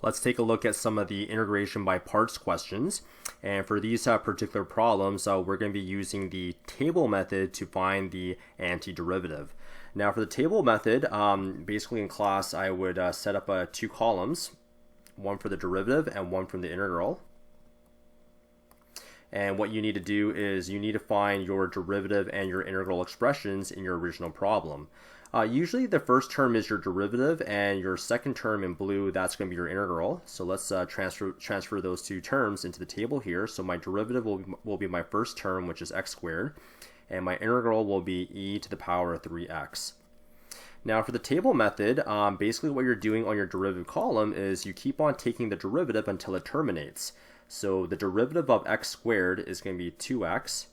Let's take a look at some of the integration by parts questions. And for these particular problems, we're going to be using the table method to find the antiderivative. Now for the table method, basically in class I would set up two columns, one for the derivative and one from the integral. And what you need to do is you need to find your derivative and your integral expressions in your original problem. Usually the first term is your derivative and your second term in blue, that's going to be your integral. So let's transfer those two terms into the table here. So my derivative will be my first term, which is x squared, and my integral will be e to the power of 3x. Now for the table method, basically what you're doing on your derivative column is you keep on taking the derivative until it terminates. So the derivative of x squared is going to be 2x,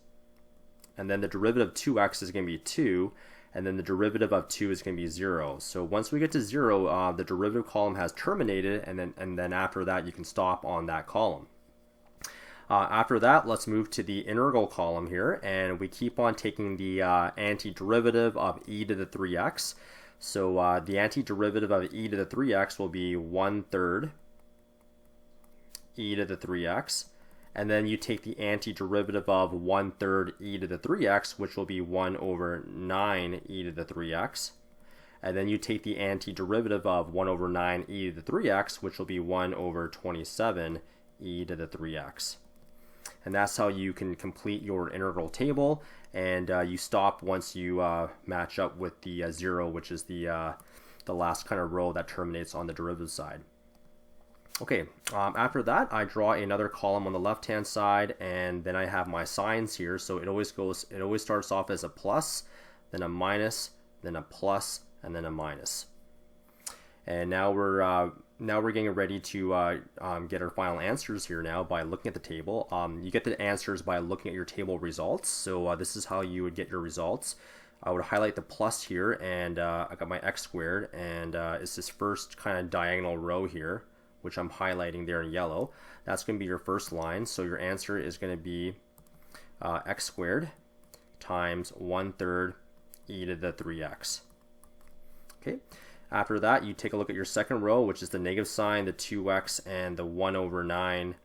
and then the derivative of 2x is going to be 2, and then the derivative of 2 is going to be 0. So once we get to 0, the derivative column has terminated, and then after that you can stop on that column. After that, let's move to the integral column here, and we keep on taking the antiderivative of e to the 3x. So the antiderivative of e to the 3x will be 1/3 e to the 3x, and then you take the antiderivative of 1/3 e to the 3x, which will be 1/9 e to the 3x, and then you take the antiderivative of 1/9 e to the 3x, which will be 1/27 e to the 3x. And that's how you can complete your integral table, and you stop once you match up with the 0, which is the last kind of row that terminates on the derivative side. Okay, after that I draw another column on the left hand side, and then I have my signs here. So it always starts off as a plus, then a minus, then a plus, and then a minus. And now we're getting ready to get our final answers here now by looking at the table. You get the answers by looking at your table results. So this is how you would get your results. I would highlight the plus here, and I got my x squared, and it's this first kind of diagonal row here, which I'm highlighting there in yellow. That's going to be your first line. So your answer is going to be x squared times 1/3 e to the 3x. Okay. After that, you take a look at your second row, which is the negative sign, the 2x, and the 1/9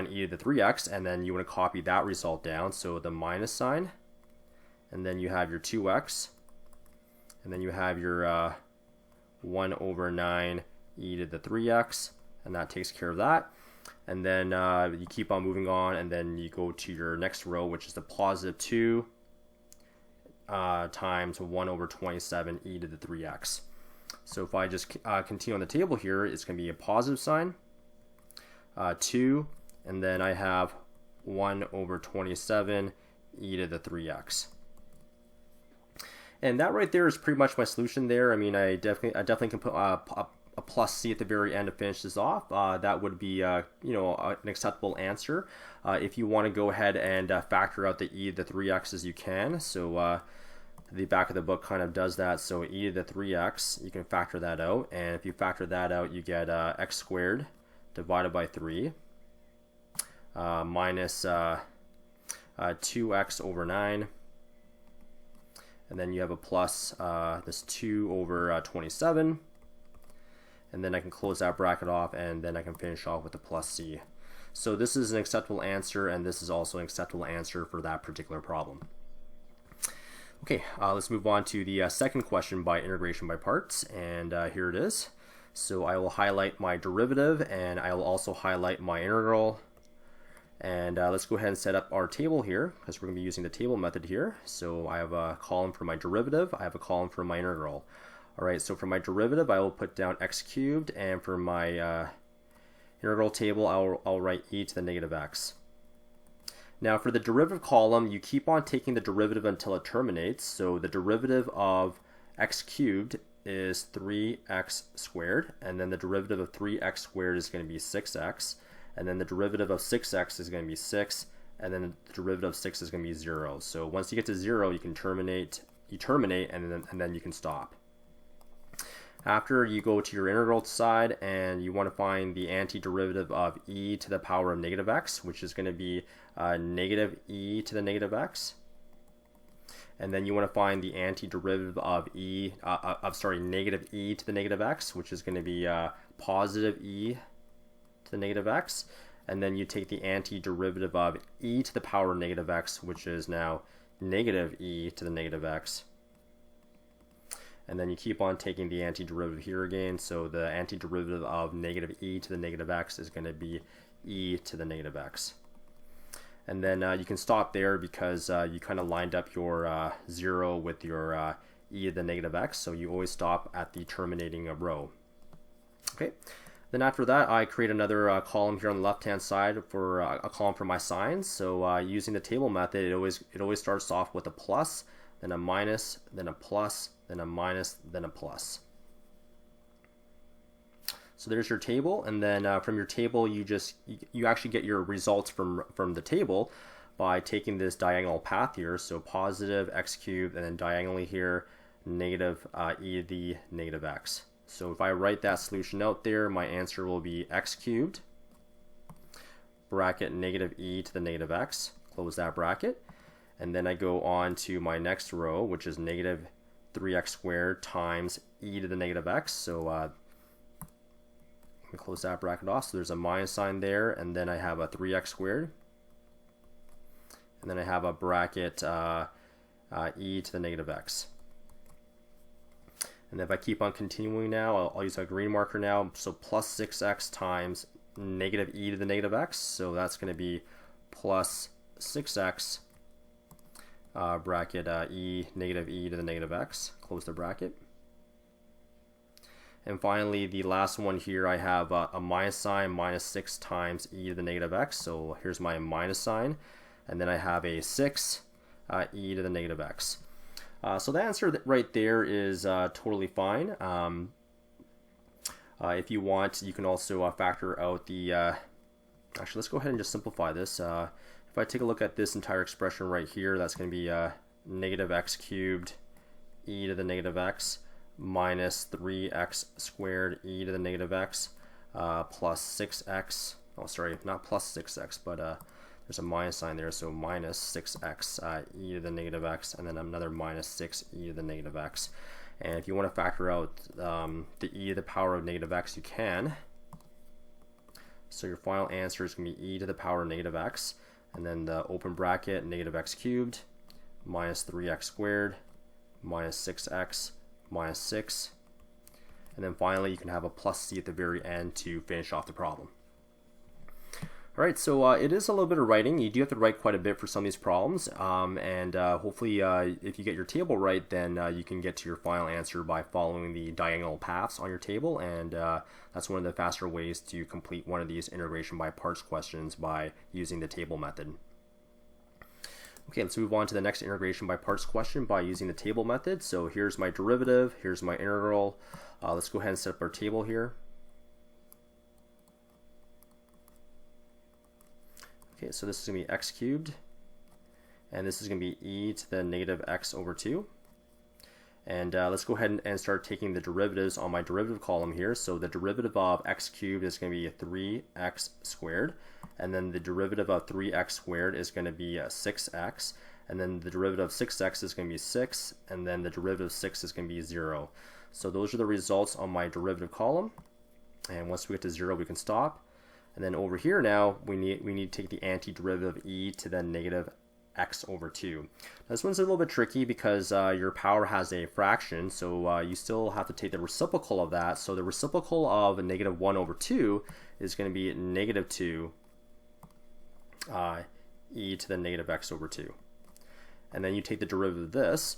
e to the 3x, and then you want to copy that result down. So the minus sign, and then you have your 2x, and then you have your 1/9 e to the 3x, and that takes care of that. And then you keep on moving on, and then you go to your next row, which is the positive 2 times 1/27 e to the 3x. So if I just continue on the table here, it's going to be a positive sign, 2, and then I have 1/27 e to the 3x. And that right there is pretty much my solution there. I mean, I definitely can put a plus c at the very end to finish this off. That would be an acceptable answer. If you want to go ahead and factor out the e to the 3x's, you can. So the back of the book kind of does that. So e to the 3x, you can factor that out, and if you factor that out, you get x squared divided by 3 minus 2x/9. And then you have a plus this 2/27, and then I can close that bracket off, and then I can finish off with the plus c. So this is an acceptable answer, and this is also an acceptable answer for that particular problem. Okay, let's move on to the second question by integration by parts, and here it is. So I will highlight my derivative, and I will also highlight my integral. And let's go ahead and set up our table here, because we're going to be using the table method here. So I have a column for my derivative, I have a column for my integral. Alright, so for my derivative I will put down x cubed, and for my integral table I'll write e to the negative x. Now for the derivative column, you keep on taking the derivative until it terminates. So the derivative of x cubed is 3x squared, and then the derivative of 3x squared is going to be 6x. And then the derivative of 6x is going to be 6, and then the derivative of 6 is going to be 0. So once you get to 0, you can terminate, and then you can stop. After, you go to your integral side, and you want to find the antiderivative of e to the power of negative x, which is going to be negative e to the negative x. And then you want to find the antiderivative of negative e to the negative x, which is going to be positive e to the negative x. And then you take the antiderivative of e to the power negative x, which is now negative e to the negative x. And then you keep on taking the antiderivative here again. So the antiderivative of negative e to the negative x is going to be e to the negative x. And then you can stop there because you kind of lined up your 0 with your e to the negative x. So you always stop at the terminating row. Okay. Then after that, I create another column here on the left-hand side for a column for my signs. So using the table method, it always starts off with a plus, then a minus, then a plus, then a minus, then a plus. So there's your table, and then from your table, you actually get your results from the table by taking this diagonal path here. So positive x cubed, and then diagonally here, negative e to the negative x. So if I write that solution out there, my answer will be x cubed, bracket negative e to the negative x, close that bracket. And then I go on to my next row, which is negative 3x squared times e to the negative x. So let me close that bracket off. So there's a minus sign there, and then I have a 3x squared. And then I have a bracket e to the negative x. And if I keep on continuing now, I'll use a green marker now. So plus 6x times negative e to the negative x. So that's going to be plus 6x bracket negative e to the negative x. Close the bracket. And finally, the last one here, I have a minus sign, minus 6 times e to the negative x. So here's my minus sign. And then I have a 6 e to the negative x. So the answer right there is totally fine. If you want, you can also factor out the... actually, let's go ahead and just simplify this. If I take a look at this entire expression right here, that's going to be negative x cubed e to the negative x minus 3x squared e to the negative x plus 6x. Oh, sorry, not plus 6x, but there's a minus sign there, so minus 6x e to the negative x, and then another minus 6 e to the negative x. And if you want to factor out the e to the power of negative x, you can. So your final answer is going to be e to the power of negative x, and then the open bracket, negative x cubed, minus 3x squared, minus 6x, minus 6. And then finally, you can have a plus c at the very end to finish off the problem. All right, so it is a little bit of writing. You do have to write quite a bit for some of these problems, and hopefully if you get your table right, then you can get to your final answer by following the diagonal paths on your table, and that's one of the faster ways to complete one of these integration by parts questions by using the table method. Okay, let's move on to the next integration by parts question by using the table method. So here's my derivative, here's my integral. Let's go ahead and set up our table here. Okay, so this is going to be x cubed, and this is going to be e to the negative x over 2. And let's go ahead and start taking the derivatives on my derivative column here. So the derivative of x cubed is going to be 3x squared, and then the derivative of 3x squared is going to be 6x, and then the derivative of 6x is going to be 6, and then the derivative of 6 is going to be 0. So those are the results on my derivative column, and once we get to 0, we can stop. And then over here now, we need to take the antiderivative of e to the negative x over 2. Now, this one's a little bit tricky because your power has a fraction, so you still have to take the reciprocal of that. So the reciprocal of a negative 1 over 2 is going to be negative 2 e to the negative x over 2. And then you take the derivative of this,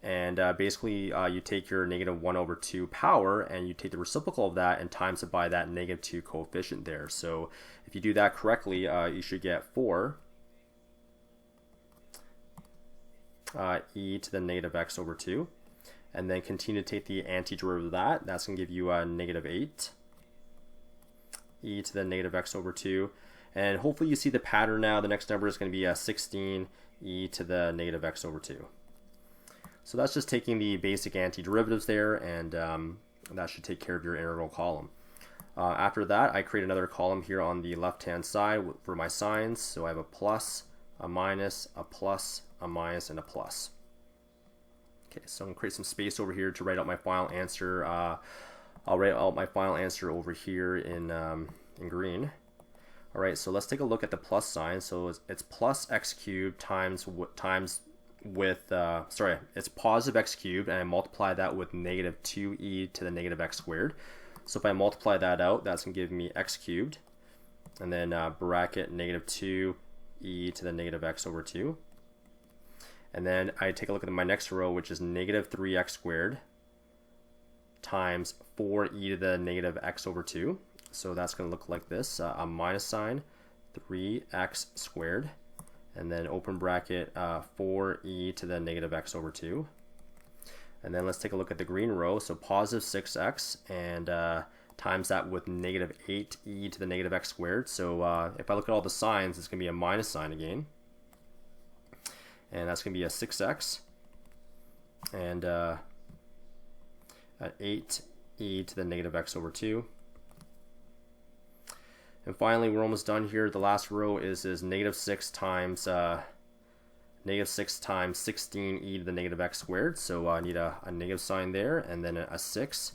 and basically you take your negative 1 over 2 power and you take the reciprocal of that and times it by that negative 2 coefficient there. So if you do that correctly, you should get 4 e to the negative x over 2. And then continue to take the antiderivative of that. That's going to give you negative 8 e to the negative x over 2. And hopefully you see the pattern now. The next number is going to be 16 e to the negative x over 2. So that's just taking the basic antiderivatives there, and that should take care of your integral column. After that, I create another column here on the left-hand side for my signs. So I have a plus, a minus, a plus, a minus, and a plus. Okay, so I'm going to create some space over here to write out my final answer. I'll write out my final answer over here in green. All right, so let's take a look at the plus sign. So it's plus x cubed times it's positive x cubed, and I multiply that with negative 2e to the negative x squared. So if I multiply that out, that's going to give me x cubed, and then bracket negative 2e to the negative x over 2. And then I take a look at my next row, which is negative 3x squared times 4e to the negative x over 2. So that's going to look like this, a minus sign, 3x squared, and then open bracket 4e to the negative x over 2. And then let's take a look at the green row, so positive 6x, and times that with negative 8e to the negative x squared. So if I look at all the signs, it's going to be a minus sign again. And that's going to be a 6x, and an 8e to the negative x over 2. And finally, we're almost done here. The last row is negative 6 times 16e to the negative x squared. So I need a negative sign there, and then a 6,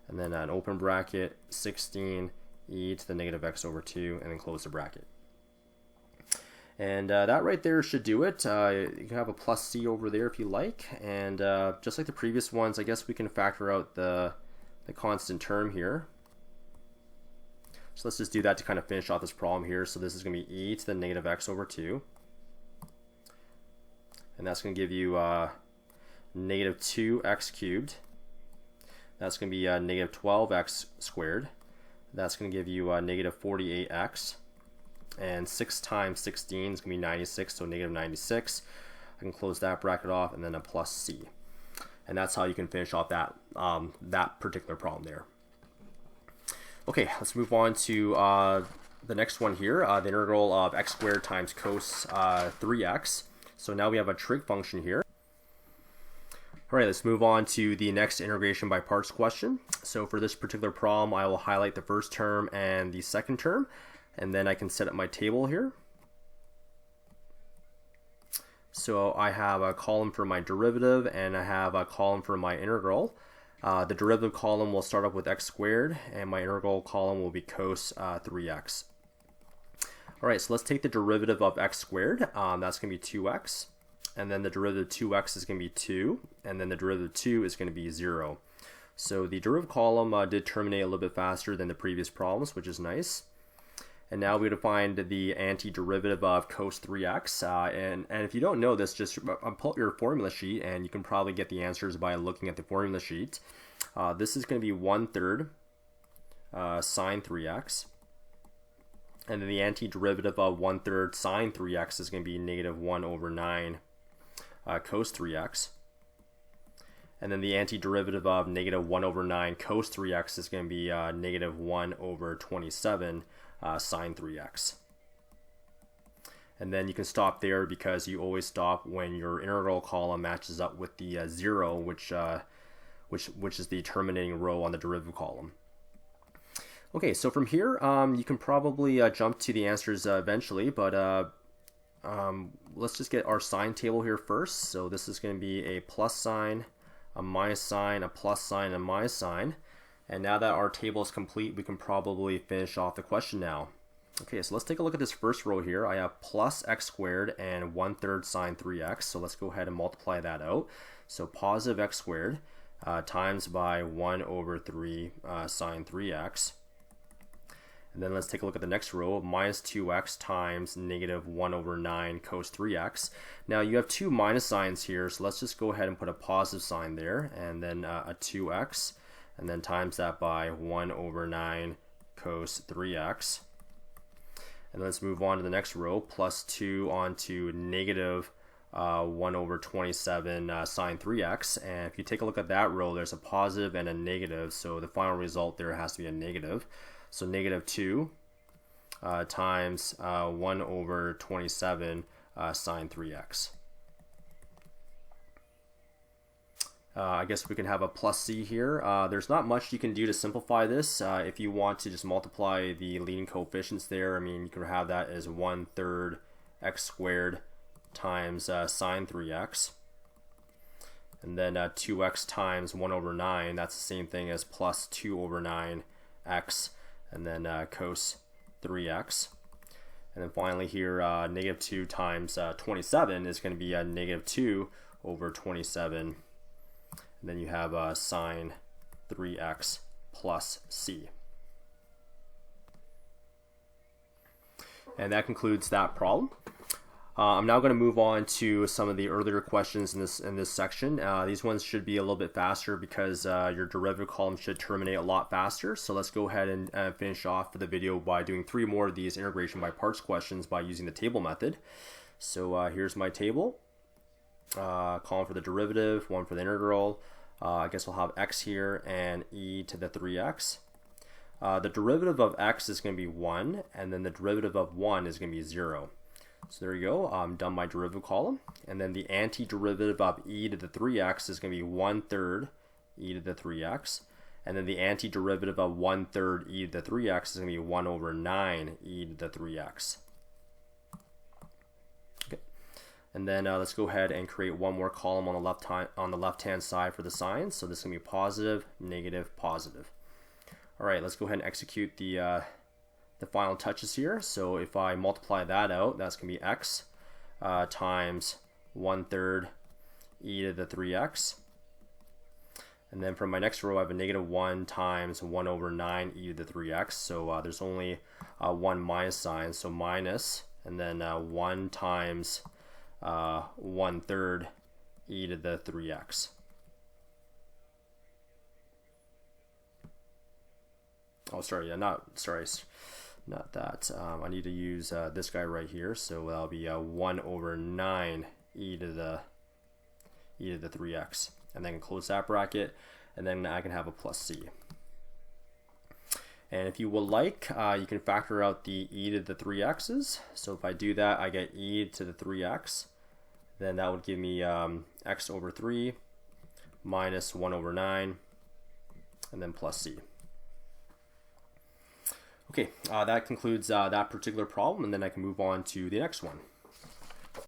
and then an open bracket 16e to the negative x over 2, and then close the bracket. And that right there should do it. You can have a plus c over there if you like. And just like the previous ones, I guess we can factor out the constant term here. So let's just do that to kind of finish off this problem here. So this is going to be e to the negative x over 2. And that's going to give you negative 2x cubed. That's going to be negative 12x squared. That's going to give you negative 48x. And 6 times 16 is going to be 96, so negative 96. I can close that bracket off, and then a plus c. And that's how you can finish off that, that particular problem there. Okay, let's move on to the next one here, the integral of x squared times cos 3x. So now we have a trig function here. All right, let's move on to the next integration by parts question. So for this particular problem, I will highlight the first term and the second term, and then I can set up my table here. So I have a column for my derivative, and I have a column for my integral. The derivative column will start up with x squared, and my integral column will be cos 3x. All right, so let's take the derivative of x squared. That's going to be 2x, and then the derivative of 2x is going to be 2, and then the derivative of 2 is going to be 0. So the derivative column did terminate a little bit faster than the previous problems, which is nice. And now we find the antiderivative of cos 3x. And if you don't know this, just pull up your formula sheet, and you can probably get the answers by looking at the formula sheet. This is going to be 1/3 sine 3x. And then the antiderivative of 1/3 sine 3x is going to be negative 1/9 cos 3x. And then the antiderivative of negative 1/9 cos 3x is going to be negative 1/27 sine 3x. And then you can stop there because you always stop when your integral column matches up with the 0, which is the terminating row on the derivative column. Okay, so from here you can probably jump to the answers eventually, but let's just get our sign table here first. So this is going to be a plus sign, a minus sign, a plus sign, and a minus sign. And now that our table is complete, we can probably finish off the question now. Okay, so let's take a look at this first row here. I have plus x squared and 1/3 sine 3x. So let's go ahead and multiply that out. So positive x squared times by 1/3 sine 3x. And then let's take a look at the next row, minus 2x times negative 1/9 cos 3x. Now you have two minus signs here, so let's just go ahead and put a positive sign there, and then a 2x, and then times that by 1/9 cos 3x. And let's move on to the next row, plus 2 onto negative 1/27 sine 3x. And if you take a look at that row, there's a positive and a negative, so the final result there has to be a negative. So negative 2 times 1/27 sine 3x. I guess we can have a plus c here. There's not much you can do to simplify this. If you want to just multiply the leading coefficients there, I mean, you can have that as 1/3 x squared times sine 3x. And then 2x times 1 over 9, that's the same thing as plus 2 over 9x, and then cos 3x. And then finally here, negative 2 times 27 is going to be negative 2 over 27. And then you have sine 3x plus c. And that concludes that problem. I'm now going to move on to some of the earlier questions in this section. These ones should be a little bit faster because your derivative column should terminate a lot faster. So let's go ahead and finish off the video by doing 3 more of these integration by parts questions by using the table method. So here's my table. Column for the derivative, one for the integral. I guess we'll have x here and e to the 3x. The derivative of x is going to be 1, and then the derivative of 1 is going to be 0. So there you go, I'm done my derivative column. And then the antiderivative of e to the 3x is going to be 1/3 e to the 3x. And then the antiderivative of 1/3 e to the 3x is going to be 1 over 9 e to the 3x. Okay. And then let's go ahead and create one more column on the left-hand side for the signs. So this is going to be positive, negative, positive. All right, let's go ahead and execute the final touches here. So if I multiply that out, that's going to be x times 1/3 e to the 3x. And then from my next row, I have a negative 1 times 1 over 9 e to the 3x. So there's only one minus sign, so minus, and then 1 times 1/3 e to the 3x. Oh, sorry, not that. I need to use this guy right here, so that'll be 1 over 9 e to the 3x, and then close that bracket, and then I can have a plus c. And if you would like, you can factor out the e to the 3x's. So if I do that, I get e to the 3x. Then that would give me x over 3 minus 1 over 9, and then plus c. Okay, that concludes that particular problem, and then I can move on to the next one.